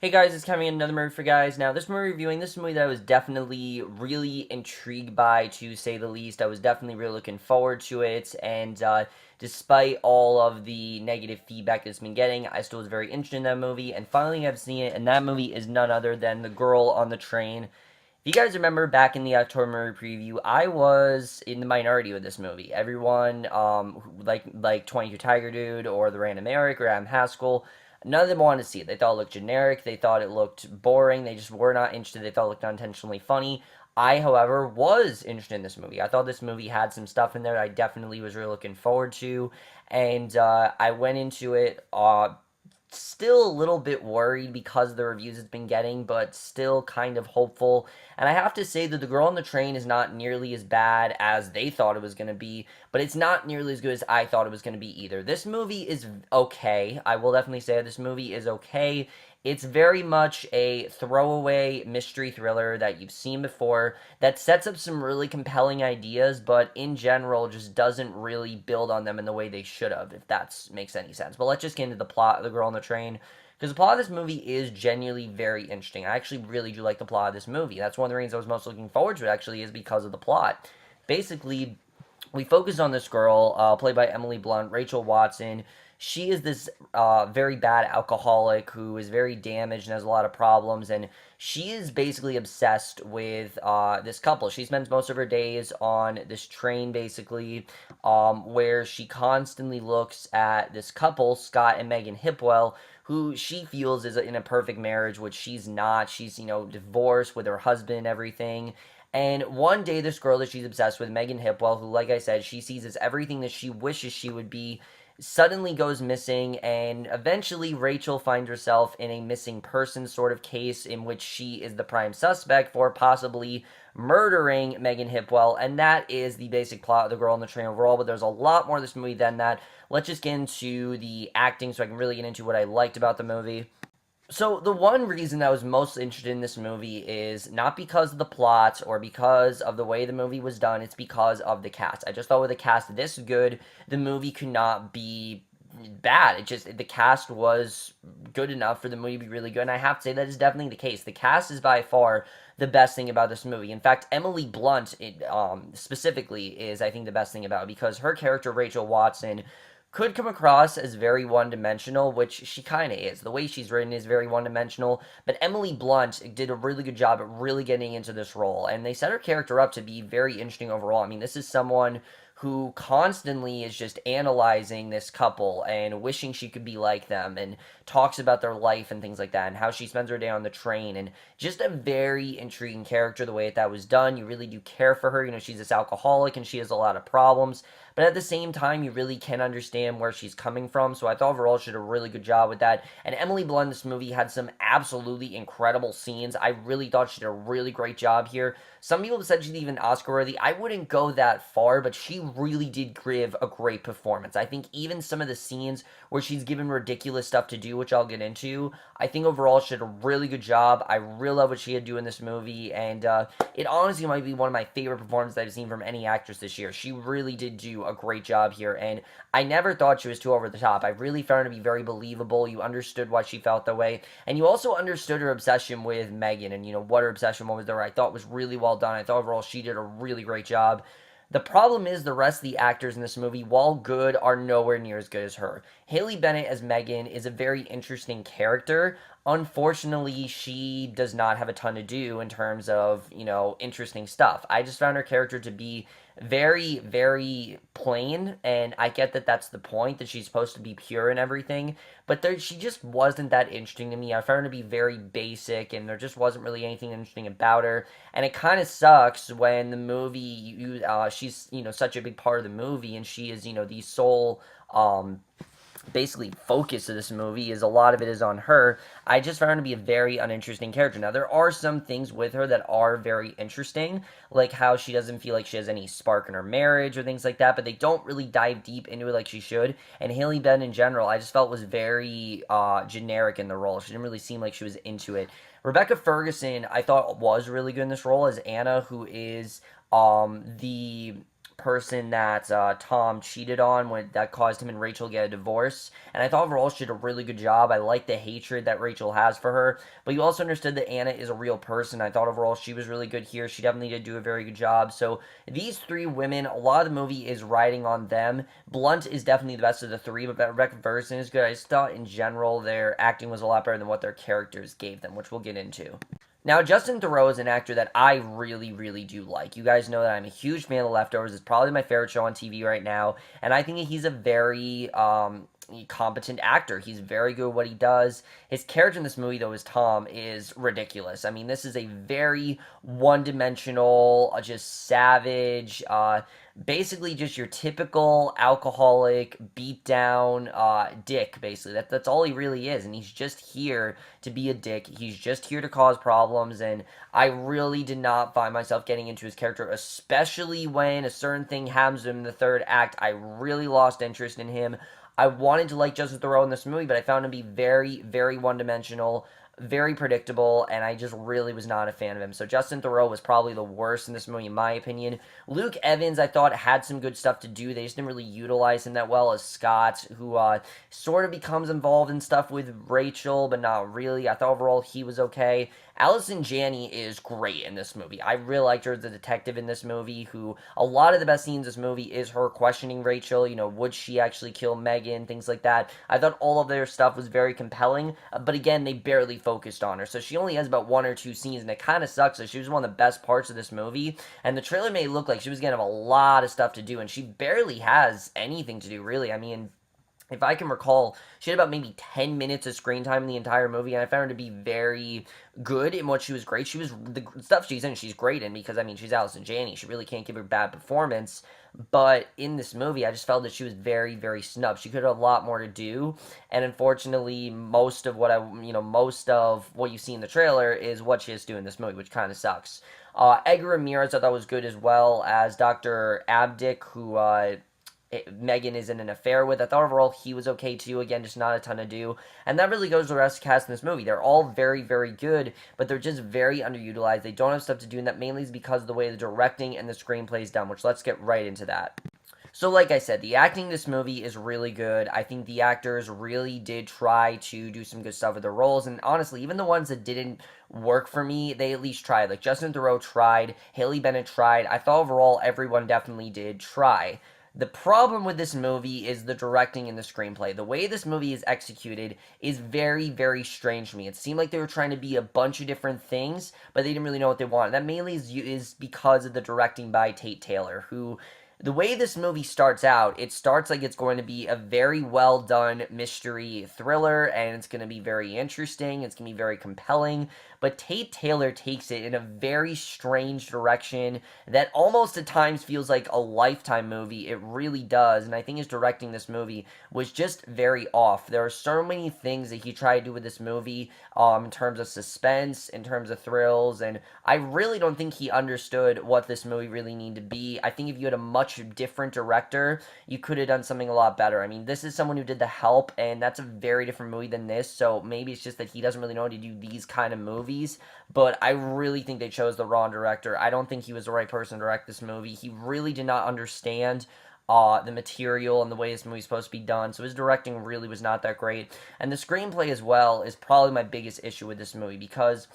Hey guys, it's Kevin, another movie for guys. Now, this movie reviewing, this movie that I was definitely really intrigued by, to say the least. I was definitely really looking forward to it, and despite all of the negative feedback it's been getting, I still was very interested in that movie, and finally I've seen it, and that movie is none other than The Girl on the Train. If you guys remember back in the October movie preview, I was in the minority with this movie. Everyone, like 22 Tiger Dude or The Random Eric or Adam Haskell, none of them wanted to see it. They thought it looked generic. They thought it looked boring. They just were not interested. They thought it looked unintentionally funny. I, however, was interested in this movie. I thought this movie had some stuff in there that I definitely was really looking forward to. And I went into it still a little bit worried because of the reviews it's been getting, but still kind of hopeful. And I have to say that The Girl on the Train is not nearly as bad as they thought it was going to be, but it's not nearly as good as I thought it was going to be either. This movie is okay. I will definitely say this movie is okay. It's very much a throwaway mystery thriller that you've seen before that sets up some really compelling ideas, but in general just doesn't really build on them in the way they should have, if that makes any sense. But let's just get into the plot of The Girl on the Train, because the plot of this movie is genuinely very interesting. I actually really do like the plot of this movie. That's one of the reasons I was most looking forward to it, actually, is because of the plot. Basically, we focus on this girl, played by Emily Blunt, Rachel Watson. She is this very bad alcoholic who is very damaged and has a lot of problems, and she is basically obsessed with this couple. She spends most of her days on this train, basically, where she constantly looks at this couple, Scott and Megan Hipwell, who she feels is in a perfect marriage, which she's not. She's, divorced with her husband and everything. And one day, this girl that she's obsessed with, Megan Hipwell, who, like I said, she sees as everything that she wishes she would be, suddenly goes missing, and eventually Rachel finds herself in a missing person sort of case in which she is the prime suspect for possibly murdering Megan Hipwell, and that is the basic plot of The Girl on the Train overall, but there's a lot more to this movie than that. Let's just get into the acting so I can really get into what I liked about the movie. So the one reason I was most interested in this movie is not because of the plot or because of the way the movie was done, it's because of the cast. I just thought with a cast this good, the movie could not be bad. It just, the cast was good enough for the movie to be really good, and I have to say that is definitely the case. The cast is by far the best thing about this movie. In fact, Emily Blunt, specifically, is, I think, the best thing about it, because her character, Rachel Watson, could come across as very one dimensional, which she kind of is. The way she's written is very one dimensional, but Emily Blunt did a really good job at really getting into this role, and they set her character up to be very interesting overall. I mean, this is someone who constantly is just analyzing this couple and wishing she could be like them, and talks about their life and things like that, and how she spends her day on the train, and just a very intriguing character the way that was done. You really do care for her. She's this alcoholic and she has a lot of problems, but at the same time, you really can understand where she's coming from. So I thought overall she did a really good job with that. And Emily Blunt in this movie had some absolutely incredible scenes. I really thought she did a really great job here. Some people said she's even Oscar worthy. I wouldn't go that far, but she really did give a great performance. I think even some of the scenes where she's given ridiculous stuff to do, which I'll get into, I think overall she did a really good job. I really love what she had to do in this movie, and it honestly might be one of my favorite performances I've seen from any actress this year. She really did do a great job here, and I never thought she was too over the top. I really found her to be very believable. You understood why she felt that way, and you also understood her obsession with Megan, and what her obsession was there. I thought was really well done. I thought overall she did a really great job. The problem is the rest of the actors in this movie, while good, are nowhere near as good as her. Haley Bennett as Megan is a very interesting character. Unfortunately, she does not have a ton to do in terms of, interesting stuff. I just found her character to be very, very plain, and I get that that's the point, that she's supposed to be pure and everything, but she just wasn't that interesting to me. I found her to be very basic, and there just wasn't really anything interesting about her, and it kind of sucks when the movie, she's, such a big part of the movie, and she is, the sole, basically focus of this movie, is a lot of it is on her. I just found her to be a very uninteresting character. Now, there are some things with her that are very interesting, like how she doesn't feel like she has any spark in her marriage or things like that, but they don't really dive deep into it like she should. And Haley Benn in general, I just felt was very generic in the role. She didn't really seem like she was into it. Rebecca Ferguson, I thought, was really good in this role as Anna, who is the person that Tom cheated on when that caused him and Rachel to get a divorce. And I thought overall she did a really good job. I like the hatred that Rachel has for her, but you also understood that Anna is a real person. I thought overall she was really good here. She definitely did do a very good job. So these three women, a lot of the movie is riding on them. Blunt is definitely the best of the three, but Ferguson is good. I just thought in general their acting was a lot better than what their characters gave them, which we'll get into. Now, Justin Theroux is an actor that I really, really do like. You guys know that I'm a huge fan of Leftovers. It's probably my favorite show on TV right now, and I think he's a very competent actor. He's very good at what he does. His character in this movie, though, as Tom, is ridiculous. I mean, this is a very one-dimensional, just savage, basically just your typical alcoholic, beat down dick, basically. That's all he really is, and he's just here to be a dick. He's just here to cause problems, and I really did not find myself getting into his character, especially when a certain thing happens to him in the third act. I really lost interest in him. I wanted to like Justin Theroux in this movie, but I found him to be very, very one-dimensional, very predictable, and I just really was not a fan of him. So Justin Theroux was probably the worst in this movie, in my opinion. Luke Evans, I thought, had some good stuff to do. They just didn't really utilize him that well as Scott, who sort of becomes involved in stuff with Rachel, but not really. I thought overall he was okay. Allison Janney is great in this movie. I really liked her as a detective in this movie, who a lot of the best scenes in this movie is her questioning Rachel, would she actually kill Megan, things like that. I thought all of their stuff was very compelling, but again, they barely focused on her, so she only has about one or two scenes, and it kind of sucks. So she was one of the best parts of this movie, and the trailer made it look like she was going to have a lot of stuff to do, and she barely has anything to do, really. I mean, if I can recall, she had about maybe 10 minutes of screen time in the entire movie, and I found her to be very good in what she was great. The stuff she's great in, because, I mean, she's Allison Janney. She really can't give her a bad performance, but in this movie, I just felt that she was very, very snubbed. She could have a lot more to do, and unfortunately, most of what you see in the trailer is what she has to do in this movie, which kind of sucks. Edgar Ramirez I thought was good as well as Dr. Abdick, who, Megan is in an affair with. I thought overall he was okay too. Again, just not a ton to do. And that really goes to the rest of the cast in this movie. They're all very, very good, but they're just very underutilized. They don't have stuff to do, and that mainly is because of the way the directing and the screenplay is done, which let's get right into that. So like I said, the acting in this movie is really good. I think the actors really did try to do some good stuff with their roles, and honestly, even the ones that didn't work for me, they at least tried. Like Justin Theroux tried, Haley Bennett tried. I thought overall everyone definitely did try. The problem with this movie is the directing and the screenplay. The way this movie is executed is very, very strange to me. It seemed like they were trying to be a bunch of different things, but they didn't really know what they wanted. That mainly is because of the directing by Tate Taylor, who... The way this movie starts out, it starts like it's going to be a very well done mystery thriller, and it's going to be very interesting, it's going to be very compelling, but Tate Taylor takes it in a very strange direction that almost at times feels like a Lifetime movie. It really does, and I think his directing this movie was just very off. There are so many things that he tried to do with this movie, in terms of suspense, in terms of thrills, and I really don't think he understood what this movie really needed to be. I think if you had a much different director, you could have done something a lot better. I mean, this is someone who did The Help, and that's a very different movie than this, so maybe it's just that he doesn't really know how to do these kind of movies, but I really think they chose the wrong director. I don't think he was the right person to direct this movie. He really did not understand the material and the way this movie's supposed to be done, so his directing really was not that great. And the screenplay as well is probably my biggest issue with this movie, because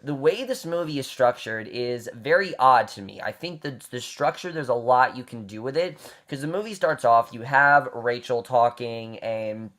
the way this movie is structured is very odd to me. I think the structure, there's a lot you can do with it, because the movie starts off, you have Rachel talking, and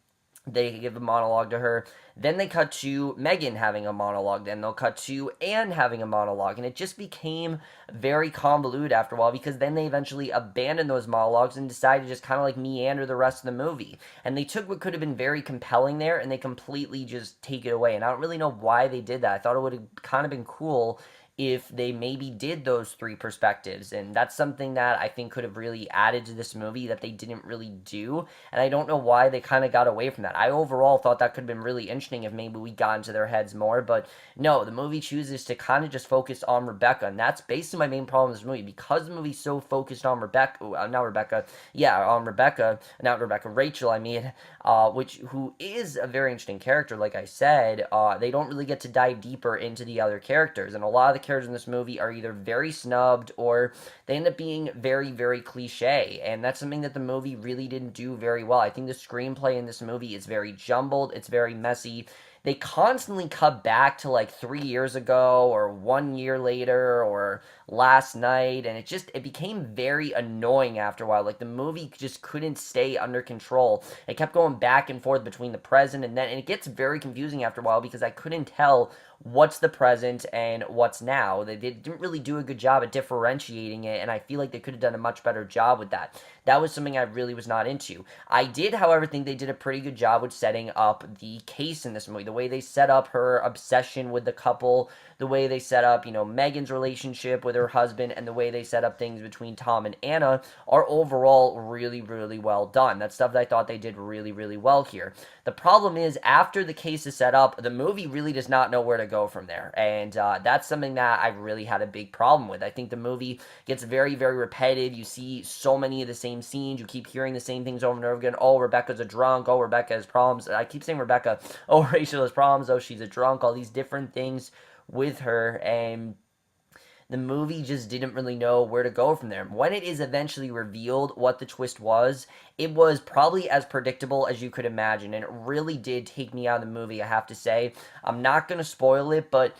they give a monologue to her. Then they cut to Megan having a monologue. Then they'll cut to Anne having a monologue. And it just became very convoluted after a while, because then they eventually abandoned those monologues and decided to just kind of like meander the rest of the movie. And they took what could have been very compelling there and they completely just take it away. And I don't really know why they did that. I thought it would have kind of been cool if they maybe did those three perspectives, and that's something that I think could have really added to this movie that they didn't really do, and I don't know why they kind of got away from that. I overall thought that could have been really interesting if maybe we got into their heads more, but no, the movie chooses to kind of just focus on Rebecca, and that's basically my main problem with this movie, because the movie's so focused on Rachel, I mean, who is a very interesting character, like I said. They don't really get to dive deeper into the other characters, and a lot of the of characters in this movie are either very snubbed or they end up being very, very cliche. And that's something that the movie really didn't do very well. I think the screenplay in this movie is very jumbled, it's very messy. They constantly cut back to like 3 years ago or 1 year later or last night, and it became very annoying after a while. Like the movie just couldn't stay under control. It kept going back and forth between the present and then, and it gets very confusing after a while because I couldn't tell what's the present and what's now. They didn't really do a good job at differentiating it, and I feel like they could have done a much better job with that. That was something I really was not into. I did, however, think they did a pretty good job with setting up the case in this movie. The way they set up her obsession with the couple, the way they set up, Megan's relationship with her husband, and the way they set up things between Tom and Anna are overall really, really well done. That's stuff that I thought they did really, really well here. The problem is, after the case is set up, the movie really does not know where to go from there, and that's something that I really had a big problem with. I think the movie gets very, very repetitive. You see so many of the same scenes. You keep hearing the same things over and over again. Oh, Rebecca's a drunk. Oh, Rebecca has problems. I keep saying Rebecca. Oh, Rachel has problems. Oh, she's a drunk. All these different things with her, and the movie just didn't really know where to go from there. When it is eventually revealed what the twist was, it was probably as predictable as you could imagine, and it really did take me out of the movie, I have to say. I'm not going to spoil it, but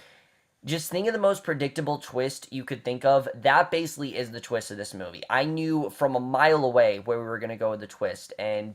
just think of the most predictable twist you could think of. That basically is the twist of this movie. I knew from a mile away where we were going to go with the twist, and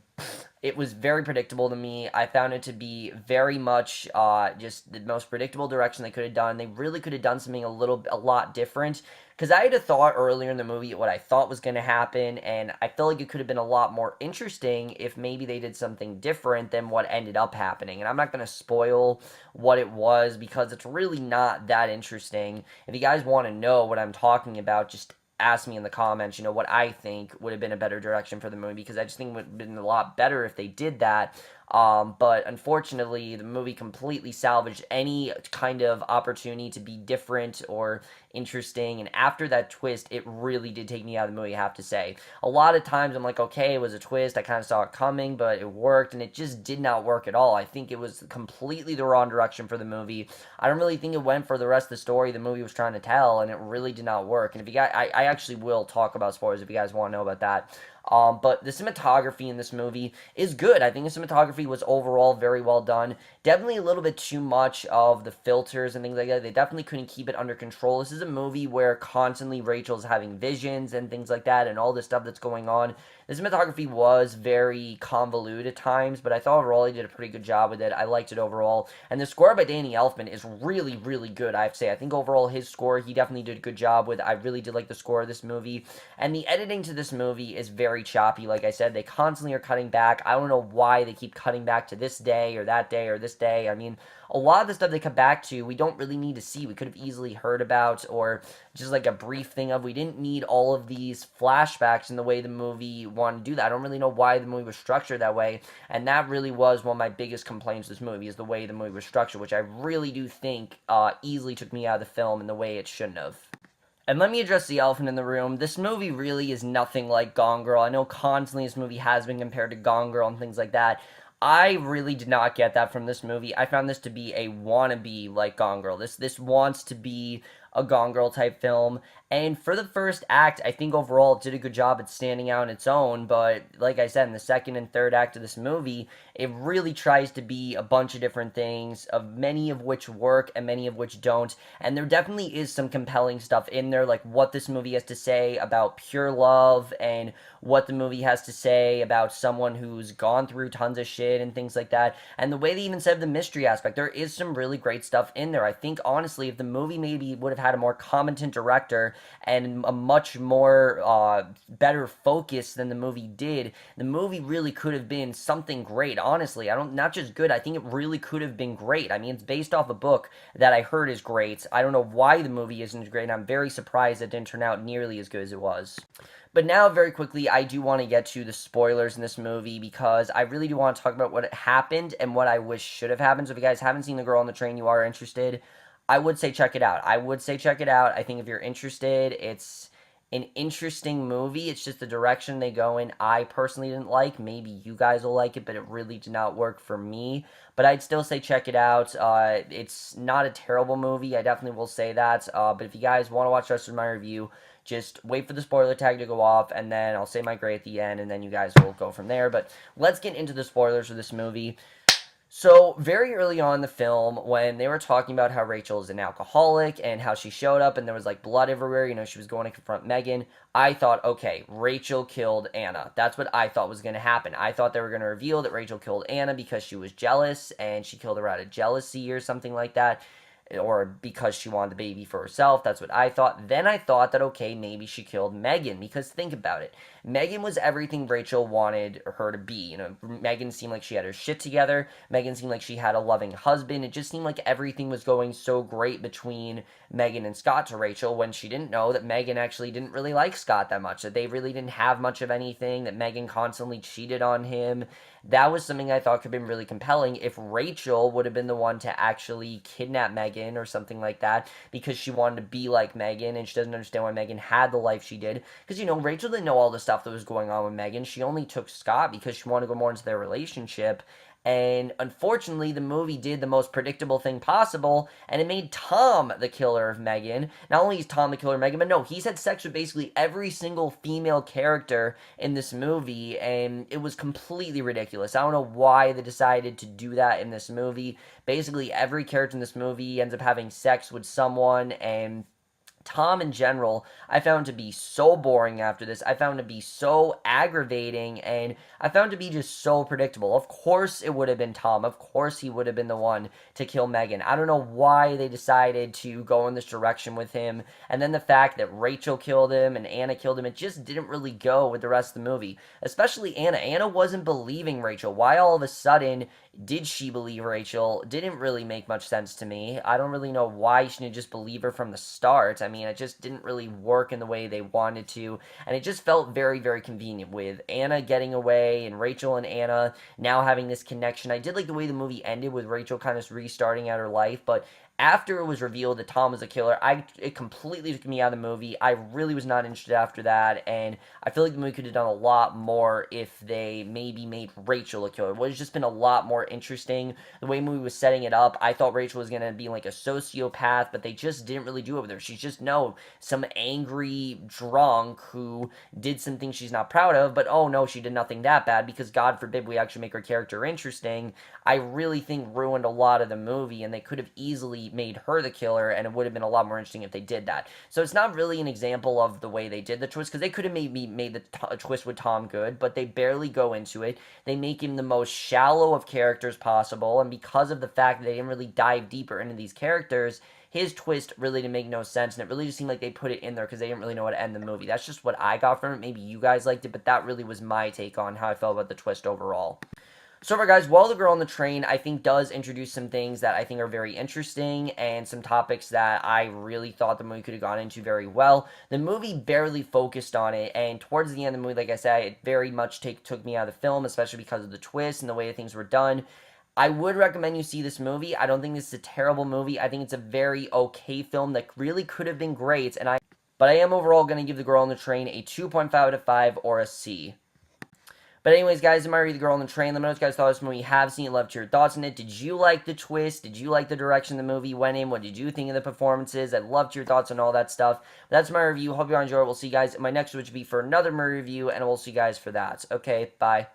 it was very predictable to me. I found it to be very much just the most predictable direction they could have done. They really could have done something a lot different. Because I had a thought earlier in the movie what I thought was going to happen, and I feel like it could have been a lot more interesting if maybe they did something different than what ended up happening. And I'm not going to spoil what it was because it's really not that interesting. If you guys want to know what I'm talking about, just ask me in the comments, what I think would have been a better direction for the movie, because I just think it would have been a lot better if they did that. But unfortunately, the movie completely salvaged any kind of opportunity to be different or interesting. And after that twist, it really did take me out of the movie, I have to say. A lot of times I'm like, okay, it was a twist. I kind of saw it coming, but it worked, and it just did not work at all. I think it was completely the wrong direction for the movie. I don't really think it went for the rest of the story the movie was trying to tell, and it really did not work. And if you guys, I actually will talk about spoilers if you guys want to know about that. But the cinematography in this movie is good. I think the cinematography was overall very well done. Definitely a little bit too much of the filters and things like that. They definitely couldn't keep it under control. This is a movie where constantly Rachel's having visions and things like that and all this stuff that's going on. The cinematography was very convoluted at times, but I thought overall he did a pretty good job with it. I liked it overall. And the score by Danny Elfman is really, really good, I have to say. I think overall his score, he definitely did a good job with. I really did like the score of this movie. And the editing to this movie is very choppy. Like I said, they constantly are cutting back. I don't know why they keep cutting back to this day or that day or this day. I mean, a lot of the stuff they cut back to, we don't really need to see. We could have easily heard about, or just like a brief thing of. We didn't need all of these flashbacks in the way the movie wanted to do that. I don't really know why the movie was structured that way, and that really was one of my biggest complaints with this movie, is the way the movie was structured, which I really do think easily took me out of the film in the way it shouldn't have. And let me address the elephant in the room. This movie really is nothing like Gone Girl. I know constantly this movie has been compared to Gone Girl and things like that. I really did not get that from this movie. I found this to be a wannabe like Gone Girl. This wants to be a Gone Girl type film. And for the first act, I think overall it did a good job at standing out on its own. But like I said, in the second and third act of this movie, it really tries to be a bunch of different things, of many of which work and many of which don't. And there definitely is some compelling stuff in there, like what this movie has to say about pure love, and what the movie has to say about someone who's gone through tons of shit and things like that. And the way they even said the mystery aspect, there is some really great stuff in there. I think honestly, if the movie maybe would have had a more competent director and a much more better focus than the movie did, the movie really could have been something great. Honestly, not just good. I think it really could have been great. I mean, it's based off a book that I heard is great. I don't know why the movie isn't great, and I'm very surprised it didn't turn out nearly as good as it was. But now, very quickly, I do want to get to the spoilers in this movie, because I really do want to talk about what happened and what I wish should have happened. So if you guys haven't seen The Girl on the Train, you are interested, I would say check it out. I think if you're interested, an interesting movie. It's just the direction they go in. I personally didn't like. Maybe you guys will like it, but it really did not work for me. But I'd still say check it out. It's not a terrible movie. I definitely will say that. But if you guys want to watch the rest of my review, just wait for the spoiler tag to go off, and then I'll say my grade at the end, and then you guys will go from there. But let's get into the spoilers for this movie. So, very early on in the film, when they were talking about how Rachel is an alcoholic and how she showed up and there was like blood everywhere, she was going to confront Megan, I thought, okay, Rachel killed Anna. That's what I thought was going to happen. I thought they were going to reveal that Rachel killed Anna because she was jealous and she killed her out of jealousy or something like that, or because she wanted the baby for herself. That's what I thought. Then I thought that, okay, maybe she killed Megan, because think about it. Megan was everything Rachel wanted her to be. Megan seemed like she had her shit together. Megan seemed like she had a loving husband. It just seemed like everything was going so great between Megan and Scott to Rachel, when she didn't know that Megan actually didn't really like Scott that much, that they really didn't have much of anything, that Megan constantly cheated on him. That was something I thought could have been really compelling if Rachel would have been the one to actually kidnap Megan or something like that, because she wanted to be like Megan and she doesn't understand why Megan had the life she did. Because, Rachel didn't know all the stuff that was going on with Megan. She only took Scott because she wanted to go more into their relationship. And unfortunately, the movie did the most predictable thing possible, and it made Tom the killer of Megan. Not only is Tom the killer of Megan, but no, he's had sex with basically every single female character in this movie, and it was completely ridiculous. I don't know why they decided to do that in this movie. Basically, every character in this movie ends up having sex with someone, and Tom in general, I found to be so boring after this. I found to be so aggravating, and I found to be just so predictable. Of course it would have been Tom. Of course he would have been the one to kill Megan. I don't know why they decided to go in this direction with him. And then the fact that Rachel killed him and Anna killed him, it just didn't really go with the rest of the movie. Especially Anna. Anna wasn't believing Rachel. Why all of a sudden did she believe Rachel? Didn't really make much sense to me. I don't really know why she didn't just believe her from the start. I mean, it just didn't really work in the way they wanted to, and it just felt very, very convenient with Anna getting away and Rachel and Anna now having this connection. I did like the way the movie ended with Rachel kind of restarting out her life, but after it was revealed that Tom was a killer, it completely took me out of the movie. I really was not interested after that, and I feel like the movie could have done a lot more if they maybe made Rachel a killer. It would have just been a lot more interesting. The way the movie was setting it up, I thought Rachel was going to be like a sociopath, but they just didn't really do it with her. She's just, some angry drunk who did some things she's not proud of, but oh no, she did nothing that bad, because God forbid we actually make her character interesting. I really think ruined a lot of the movie, and they could have easily made her the killer, and it would have been a lot more interesting if they did that. So it's not really an example of the way they did the twist, because they could have maybe made the twist with Tom good, but they barely go into it. They make him the most shallow of characters possible, and because of the fact that they didn't really dive deeper into these characters, his twist really didn't make no sense, and it really just seemed like they put it in there because they didn't really know how to end the movie. That's just what I got from it. Maybe you guys liked it, but that really was my take on how I felt about the twist overall. So far, guys, While the Girl on the Train, I think, does introduce some things that I think are very interesting and some topics that I really thought the movie could have gone into very well. The movie barely focused on it, and towards the end of the movie, like I said, it very much took me out of the film, especially because of the twist and the way things were done. I would recommend you see this movie. I don't think this is a terrible movie. I think it's a very okay film that really could have been great, but I am overall going to give The Girl on the Train a 2.5 out of 5 or a C. But anyways, guys, I'm already The Girl on the Train. Let me know what you guys thought of this movie. You have seen it. Love to hear your thoughts on it. Did you like the twist? Did you like the direction the movie went in? What did you think of the performances? I'd love to hear your thoughts on all that stuff. But that's my review. Hope you all enjoy it. We'll see you guys in my next, which will be for another movie review, and we'll see you guys for that. Okay, bye.